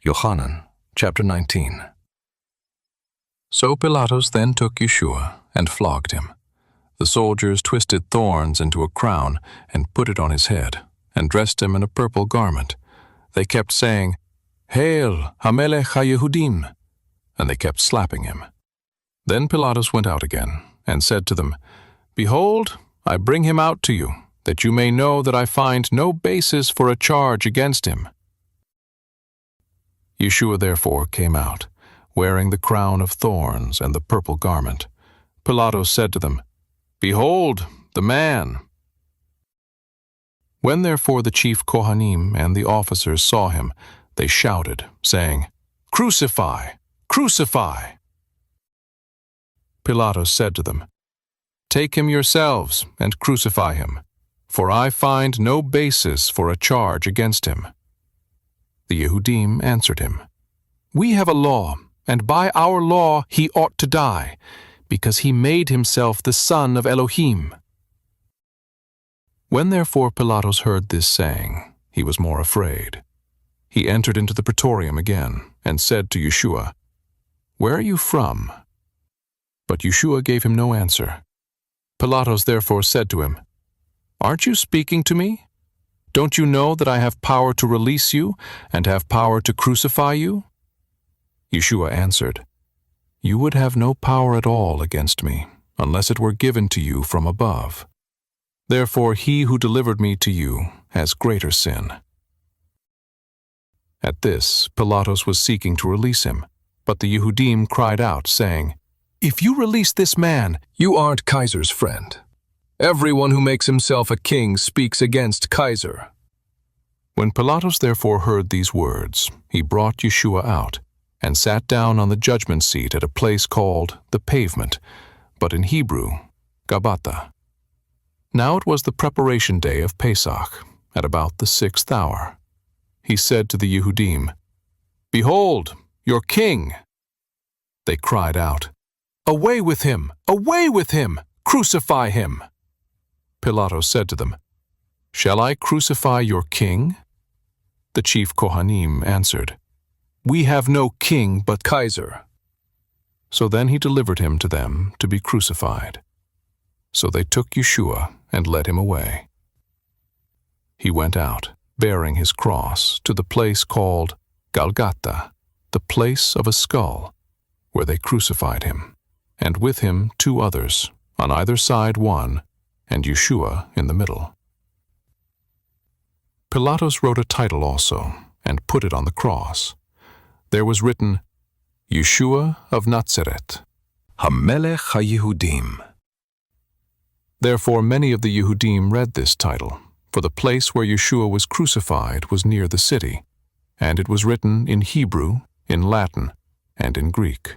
Yohanan, chapter 19. So Pilatus then took Yeshua and flogged him. The soldiers twisted thorns into a crown and put it on his head, and dressed him in a purple garment. They kept saying, "Hail, HaMelech HaYehudim!" and they kept slapping him. Then Pilatus went out again, and said to them, "Behold, I bring him out to you, that you may know that I find no basis for a charge against him." Yeshua therefore came out, wearing the crown of thorns and the purple garment. Pilatus said to them, "Behold, the man!" When therefore the chief Kohanim and the officers saw him, they shouted, saying, "Crucify! Crucify!" Pilatus said to them, "Take him yourselves and crucify him, for I find no basis for a charge against him." The Yehudim answered him, "We have a law, and by our law he ought to die, because he made himself the Son of Elohim." When therefore Pilatus heard this saying, he was more afraid. He entered into the praetorium again, and said to Yeshua, "Where are you from?" But Yeshua gave him no answer. Pilatus therefore said to him, "Aren't you speaking to me? Don't you know that I have power to release you and have power to crucify you?" Yeshua answered, "You would have no power at all against me, unless it were given to you from above. Therefore he who delivered me to you has greater sin." At this, Pilatus was seeking to release him, but the Yehudim cried out, saying, "If you release this man, you aren't Kaiser's friend. Everyone who makes himself a king speaks against Kaiser." When Pilatus therefore heard these words, he brought Yeshua out, and sat down on the judgment seat at a place called the Pavement, but in Hebrew, Gabbatha. Now it was the preparation day of Pesach, at about the 6th hour. He said to the Yehudim, "Behold, your king!" They cried out, "Away with him! Away with him! Crucify him!" Pilatus said to them, "Shall I crucify your king?" The chief Kohanim answered, "We have no king but Kaiser." So then he delivered him to them to be crucified. So they took Yeshua and led him away. He went out, bearing his cross, to the place called Golgotha, the place of a skull, where they crucified him, and with him 2 others, on either side one, and Yeshua in the middle. Pilatus wrote a title also, and put it on the cross. There was written, Yeshua of Nazareth, HaMelech HaYehudim. Therefore many of the Yehudim read this title, for the place where Yeshua was crucified was near the city, and it was written in Hebrew, in Latin, and in Greek.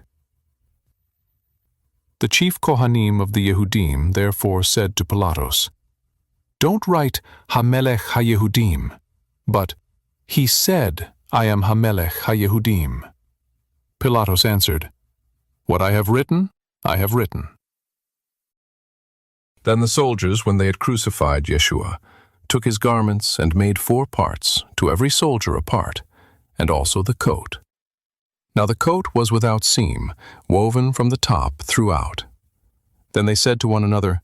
The chief Kohanim of the Yehudim therefore said to Pilatus, "Don't write HaMelech HaYehudim, but he said, I am HaMelech HaYehudim." Pilatus answered, "What I have written, I have written." Then the soldiers, when they had crucified Yeshua, took his garments and made 4 parts, to every soldier a part, and also the coat. Now the coat was without seam, woven from the top throughout. Then they said to one another,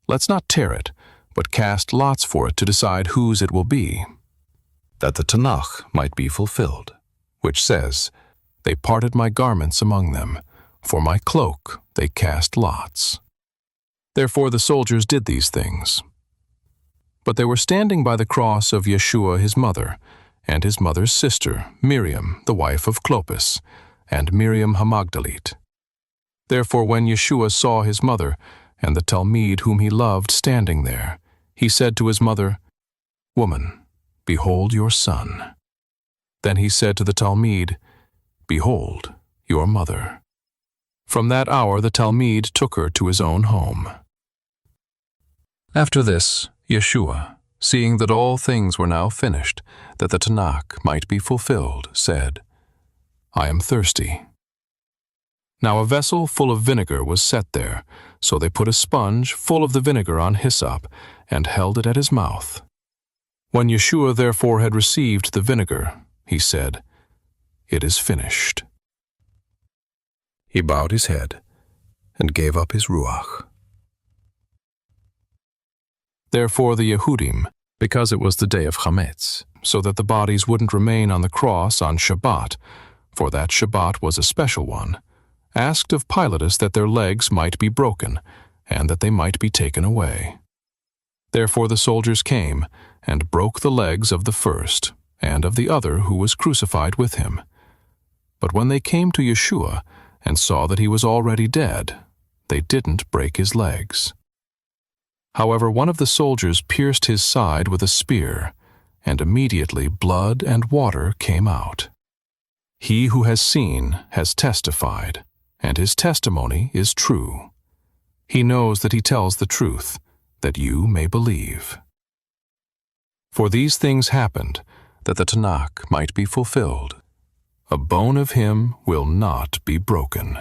"Let's not tear it, but cast lots for it to decide whose it will be," that the Tanakh might be fulfilled, which says, "They parted my garments among them, for my cloak they cast lots." Therefore the soldiers did these things. But they were standing by the cross of Yeshua his mother, and his mother's sister, Miriam, the wife of Clopas, and Miriam Hamagdalite. Therefore when Yeshua saw his mother, and the Talmid whom he loved standing there, he said to his mother, "Woman, behold your son." Then he said to the Talmid, "Behold your mother." From that hour the Talmid took her to his own home. After this, Yeshua, seeing that all things were now finished, that the Tanakh might be fulfilled, said, "I am thirsty." Now a vessel full of vinegar was set there, so they put a sponge full of the vinegar on hyssop, and held it at his mouth. When Yeshua therefore had received the vinegar, he said, "It is finished." He bowed his head and gave up his Ruach. Therefore the Yehudim, because it was the day of Chametz, so that the bodies wouldn't remain on the cross on Shabbat, for that Shabbat was a special one, asked of Pilatus that their legs might be broken, and that they might be taken away. Therefore the soldiers came, and broke the legs of the first, and of the other who was crucified with him. But when they came to Yeshua, and saw that he was already dead, they didn't break his legs. However, one of the soldiers pierced his side with a spear, and immediately blood and water came out. He who has seen has testified, and his testimony is true. He knows that he tells the truth, that you may believe. For these things happened, that the Tanakh might be fulfilled. A bone of him will not be broken.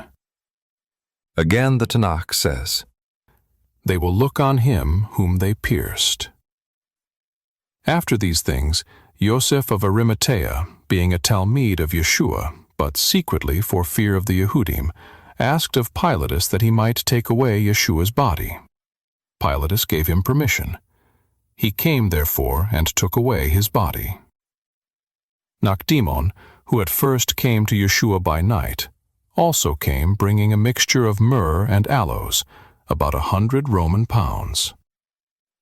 Again the Tanakh says, "They will look on him whom they pierced." After these things, Yosef of Arimathea, being a Talmid of Yeshua, but secretly for fear of the Yehudim, asked of Pilatus that he might take away Yeshua's body. Pilatus gave him permission. He came, therefore, and took away his body. Nakdimon, who at first came to Yeshua by night, also came bringing a mixture of myrrh and aloes, about 100 Roman pounds.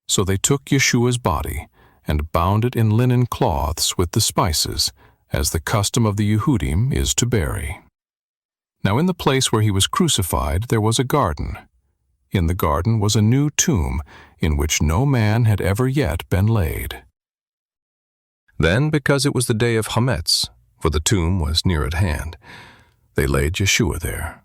So they took Yeshua's body, and bound it in linen cloths with the spices, as the custom of the Yehudim is to bury. Now in the place where he was crucified there was a garden. In the garden was a new tomb, in which no man had ever yet been laid. Then, because it was the day of Chametz, for the tomb was near at hand, they laid Yeshua there.